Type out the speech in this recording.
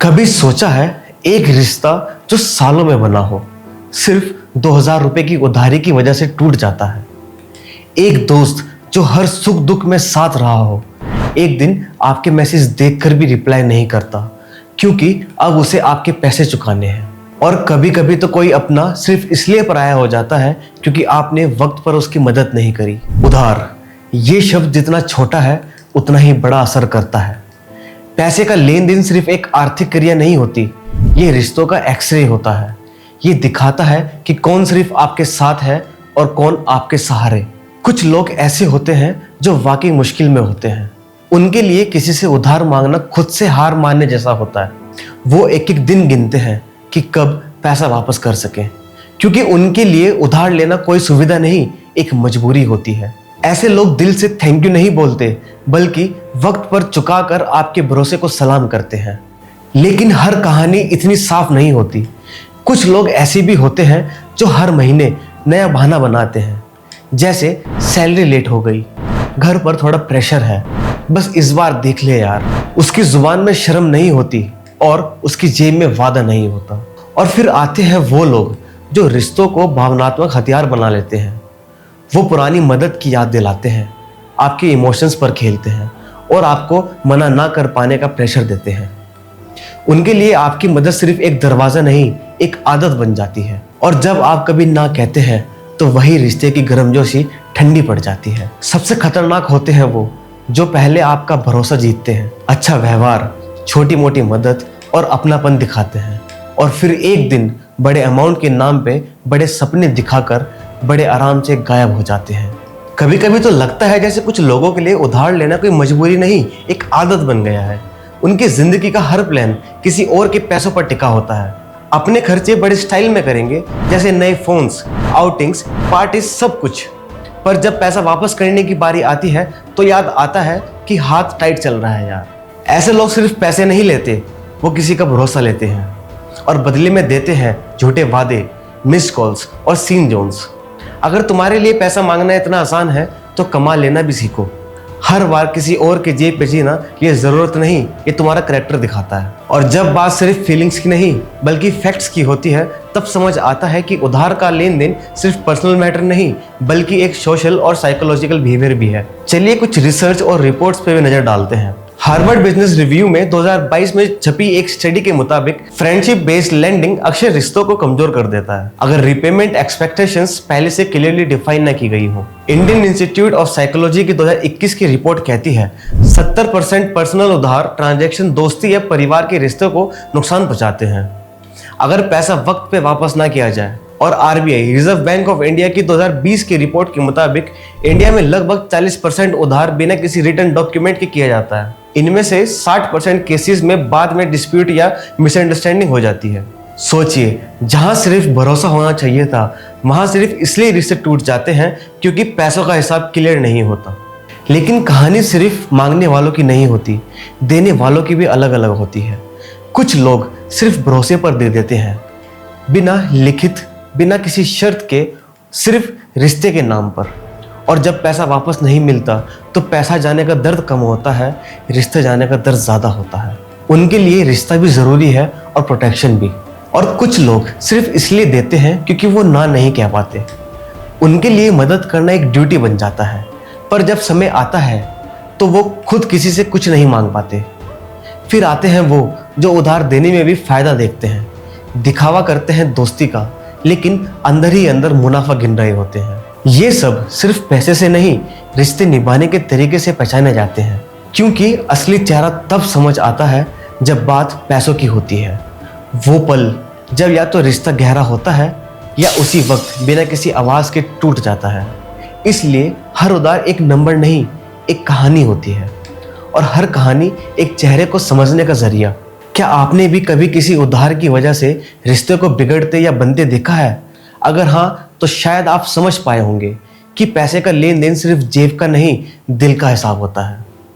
कभी सोचा है एक रिश्ता जो सालों में बना हो सिर्फ 2000 रुपए की उधारी की वजह से टूट जाता है। एक दोस्त जो हर सुख दुख में साथ रहा हो एक दिन आपके मैसेज देखकर भी रिप्लाई नहीं करता क्योंकि अब उसे आपके पैसे चुकाने हैं। और कभी कभी तो कोई अपना सिर्फ इसलिए पराया हो जाता है क्योंकि आपने वक्त पर उसकी मदद नहीं करी। उधार, ये शब्द जितना छोटा है उतना ही बड़ा असर करता है। पैसे का लेन देन सिर्फ एक आर्थिक क्रिया नहीं होती, ये रिश्तों का एक्सरे होता है। ये दिखाता है कि कौन सिर्फ आपके साथ है और कौन आपके सहारे। कुछ लोग ऐसे होते हैं जो वाकई मुश्किल में होते हैं। उनके लिए किसी से उधार मांगना खुद से हार मानने जैसा होता है। वो एक एक दिन गिनते हैं कि कब पैसा वापस कर सकें, क्योंकि उनके लिए उधार लेना कोई सुविधा नहीं, एक मजबूरी होती है। ऐसे लोग दिल से थैंक यू नहीं बोलते बल्कि वक्त पर चुकाकर आपके भरोसे को सलाम करते हैं। लेकिन हर कहानी इतनी साफ नहीं होती। कुछ लोग ऐसे भी होते हैं जो हर महीने नया बहाना बनाते हैं, जैसे सैलरी लेट हो गई, घर पर थोड़ा प्रेशर है, बस इस बार देख ले यार। उसकी जुबान में शर्म नहीं होती और उसकी जेब में वादा नहीं होता। और फिर आते हैं वो लोग जो रिश्तों को भावनात्मक हथियार बना लेते हैं। वो पुरानी मदद की याद दिलाते हैं, आपके इमोशंस पर खेलते हैं और आपको मना ना कर पाने का प्रेशर देते हैं। उनके लिए आपकी मदद सिर्फ एक दरवाजा नहीं, एक आदत बन जाती है। और जब आप कभी ना कहते हैं तो वही रिश्ते की गर्मजोशी ठंडी पड़ जाती है। सबसे खतरनाक होते हैं वो जो पहले आपका भरोसा जीतते हैं, अच्छा व्यवहार, छोटी मोटी मदद और अपनापन दिखाते हैं, और फिर एक दिन बड़े अमाउंट के नाम पे बड़े सपने दिखाकर बड़े आराम से गायब हो जाते हैं। कभी कभी तो लगता है जैसे कुछ लोगों के लिए उधार लेना कोई मजबूरी नहीं, एक आदत बन गया है। उनकी जिंदगी का हर प्लान किसी और के पैसों पर टिका होता है। अपने खर्चे बड़े स्टाइल में करेंगे, जैसे नए फोन्स, आउटिंग्स, पार्टीज, सब कुछ। पर जब पैसा वापस करने की बारी आती है तो याद आता है कि हाथ टाइट चल रहा है यार। ऐसे लोग सिर्फ पैसे नहीं लेते, वो किसी का भरोसा लेते हैं और बदले में देते हैं झूठे वादे, मिस्ड कॉल्स और सीन जोन्स। अगर तुम्हारे लिए पैसा मांगना इतना आसान है तो कमा लेना भी सीखो। हर बार किसी और के जेब पे जीना ये जरूरत नहीं, ये तुम्हारा कैरेक्टर दिखाता है। और जब बात सिर्फ फीलिंग्स की नहीं बल्कि फैक्ट्स की होती है तब समझ आता है कि उधार का लेन देन सिर्फ पर्सनल मैटर नहीं बल्कि एक सोशल और साइकोलॉजिकल बिहेवियर भी है। चलिए कुछ रिसर्च और रिपोर्ट्स पे भी नजर डालते हैं। हार्वर्ड बिजनेस रिव्यू में 2022 में छपी एक स्टडी के मुताबिक फ्रेंडशिप बेस्ड लेंडिंग अक्सर रिश्तों को कमजोर कर देता है अगर रिपेमेंट एक्सपेक्टेशंस पहले से क्लियरली डिफाइन न की गई हो। इंडियन इंस्टीट्यूट ऑफ साइकोलॉजी की 2021 की रिपोर्ट कहती है 70% पर्सनल उधार ट्रांजैक्शन दोस्ती या परिवार के रिश्तों को नुकसान पहुंचाते हैं अगर पैसा वक्त पे वापस ना किया जाए। और RBI, reserve bank of India की 2020 की रिपोर्ट के मुताबिक इंडिया में लगभग 40% उधार बिना किसी रिटर्न डॉक्यूमेंट के किया जाता है। इनमें से 60% केसेस में बाद में डिस्प्यूट या मिसअंडरस्टैंडिंग हो जाती है। सोचिए, जहां सिर्फ भरोसा होना चाहिए था वहां सिर्फ इसलिए रिश्ते टूट जाते हैं क्योंकि पैसों का हिसाब क्लियर नहीं होता। लेकिन कहानी सिर्फ मांगने वालों की नहीं होती, देने वालों की भी अलग अलग होती है। कुछ लोग सिर्फ भरोसे पर दे देते हैं, बिना लिखित, बिना किसी शर्त के, सिर्फ रिश्ते के नाम पर। और जब पैसा वापस नहीं मिलता तो पैसा जाने का दर्द कम होता है, रिश्ते जाने का दर्द ज्यादा होता है। उनके लिए रिश्ता भी जरूरी है और प्रोटेक्शन भी। और कुछ लोग सिर्फ इसलिए देते हैं क्योंकि वो ना नहीं कह पाते। उनके लिए मदद करना एक ड्यूटी बन जाता है, पर जब समय आता है तो वो खुद किसी से कुछ नहीं मांग पाते। फिर आते हैं वो जो उधार देने में भी फायदा देखते हैं, दिखावा करते हैं दोस्ती का, लेकिन अंदर ही अंदर मुनाफा गिन रहे होते हैं। ये सब सिर्फ पैसे से नहीं, रिश्ते निभाने के तरीके से पहचाने जाते हैं, क्योंकि असली चेहरा तब समझ आता है जब बात पैसों की होती है। वो पल जब या तो रिश्ता गहरा होता है या उसी वक्त बिना किसी आवाज के टूट जाता है। इसलिए हर उधार एक नंबर नहीं, एक कहानी होती है, और हर कहानी एक चेहरे को समझने का जरिया। क्या आपने भी कभी किसी उधार की वजह से रिश्ते को बिगड़ते या बनते देखा है? अगर हाँ तो शायद आप समझ पाए होंगे कि पैसे का लेन देन सिर्फ जेब का नहीं, दिल का हिसाब होता है।